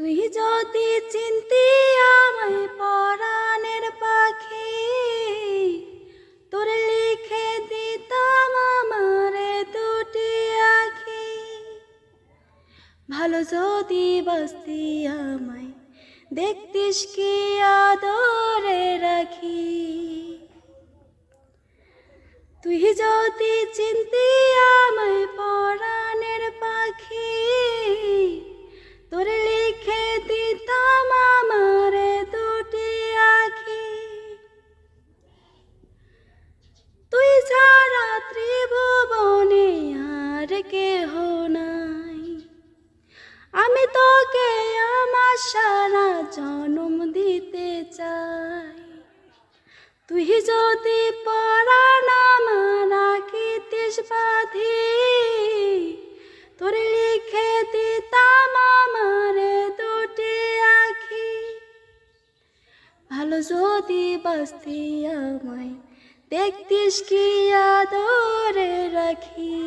তুই যদি চিনতি আমায় পরাণের পাখি, তোর লিখে দিতাম আমারে দুটি আখি। ভালো যদি বাসতি আমায় দেখতিস কি আদরে রাখি। তুই যদি চিনতি আমায় পরাণের পাখি, তোর লিখে দিতাম আমারে দুটি আখি। তুই ছাড়া ত্রিভুবনে আর কেহ নাই, আমি তোকে আমার সারা জনম দিতে চাই। তুই যদি পরাণ আমার রাখিতিস বাঁধি, তোর লিখে দিতাম আমারে দুটি আখি। ভালো যদি বাসতি আমায় দেখতিস কি আদরে রাখি।